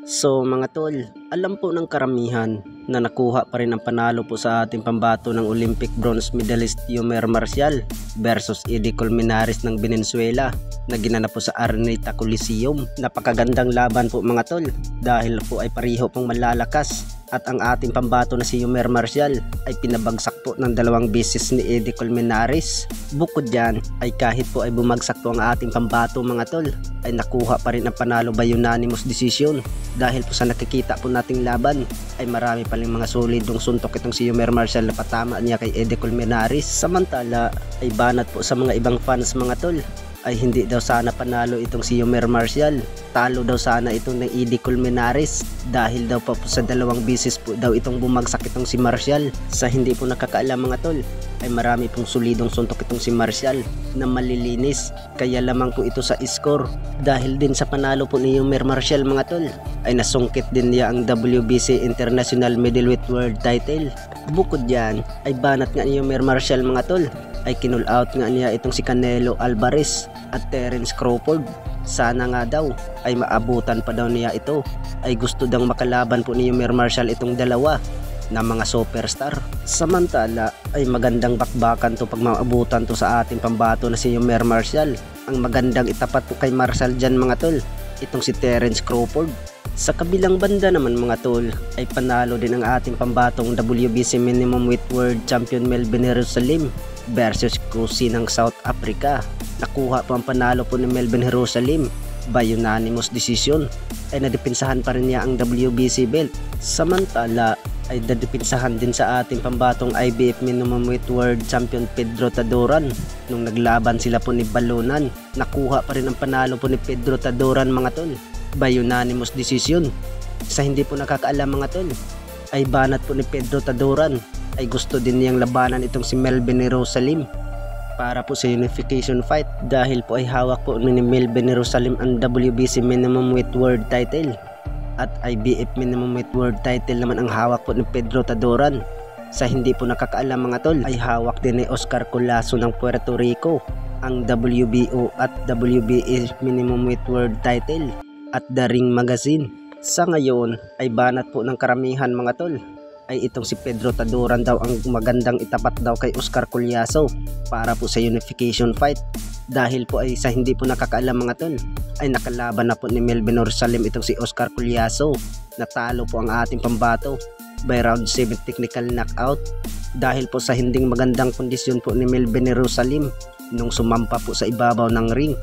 So mga tol, alam po ng karamihan na nakuha pa rin ang panalo po sa ating pambato ng Olympic bronze medalist Yomar Marcial versus Eddie Colmenares ng Venezuela na ginanap po sa Araneta Coliseum. Napakagandang laban po mga tol dahil po ay pareho pong malalakas at ang ating pambato na si Yomar Marcial ay pinabagsak po ng 2 beses ni Eddie Colmenares. Bukod dyan ay kahit po ay bumagsak po ang ating pambato mga tol ay nakuha pa rin ang panalo by unanimous decision dahil po sa nakikita po nating laban ay marami pa rin mga solidong suntok itong si Yomar Marcial na patama niya kay Eddie Colmenares. Samantala ay banat po sa mga ibang fans mga tol ay hindi daw sana panalo itong si Yomar Marcial, talo daw sana itong ng Eddie Colmenares dahil daw po sa 2 beses po daw itong bumagsak itong si Marcial. Sa hindi po nakakaalam mga tol ay marami pong solidong suntok itong si Marcial na malilinis, kaya lamang po ito sa score. Dahil din sa panalo po ni Yomar Marcial mga tol ay nasungkit din niya ang WBC International Middleweight World Title. Bukod yan ay banat nga ni Yomar Marcial mga tol ay kinull out nga niya itong si Canelo Alvarez at Terence Crawford. Sana nga daw ay maabutan pa daw niya ito, ay gusto daw makalaban po ni Yomar Marcial itong dalawa na mga superstar. Samantala ay magandang bakbakan to pag maabutan to sa ating pambato na si Yomar Marcial. Ang magandang itapat po kay Marcial dyan mga tol itong si Terence Crawford. Sa kabilang banda naman mga tol ay panalo din ang ating pambatong WBC Minimum Weight World Champion Melvin Jerusalem versus Kusi ng South Africa. Nakuha po ang panalo po ni Melvin Jerusalem by unanimous decision, ay nadipinsahan pa rin niya ang WBC belt. Samantala ay nadipinsahan din sa ating pambatong IBF Minimum Weight World Champion Pedro Taduran nung naglaban sila po ni Balunan. Nakuha pa rin ang panalo po ni Pedro Taduran mga tol by unanimous decision. Sa hindi po nakakaalam mga tol ay banat po ni Pedro Taduran ay gusto din niyang labanan itong si Melvin Jerusalem para po sa unification fight dahil po ay hawak po ni Melvin Jerusalem ang WBC Minimum Weight World Title at IBF Minimum Weight World Title naman ang hawak po ni Pedro Taduran. Sa hindi po nakakaalam mga tol ay hawak din ni Oscar Colazo ng Puerto Rico ang WBO at WBA Minimum Weight World Title at The Ring Magazine. Sa ngayon ay banat po ng karamihan mga tol ay itong si Pedro Taduran daw ang magandang itapat daw kay Oscar Colazo para po sa unification fight dahil po ay sa hindi po nakakaalam mga tol ay nakalaban na po ni Melvin Jerusalem itong si Oscar Colazo. Natalo po ang ating pambato by round 7 technical knockout dahil po sa hinding magandang kondisyon po ni Melvin Jerusalem nung sumampa po sa ibabaw ng ring.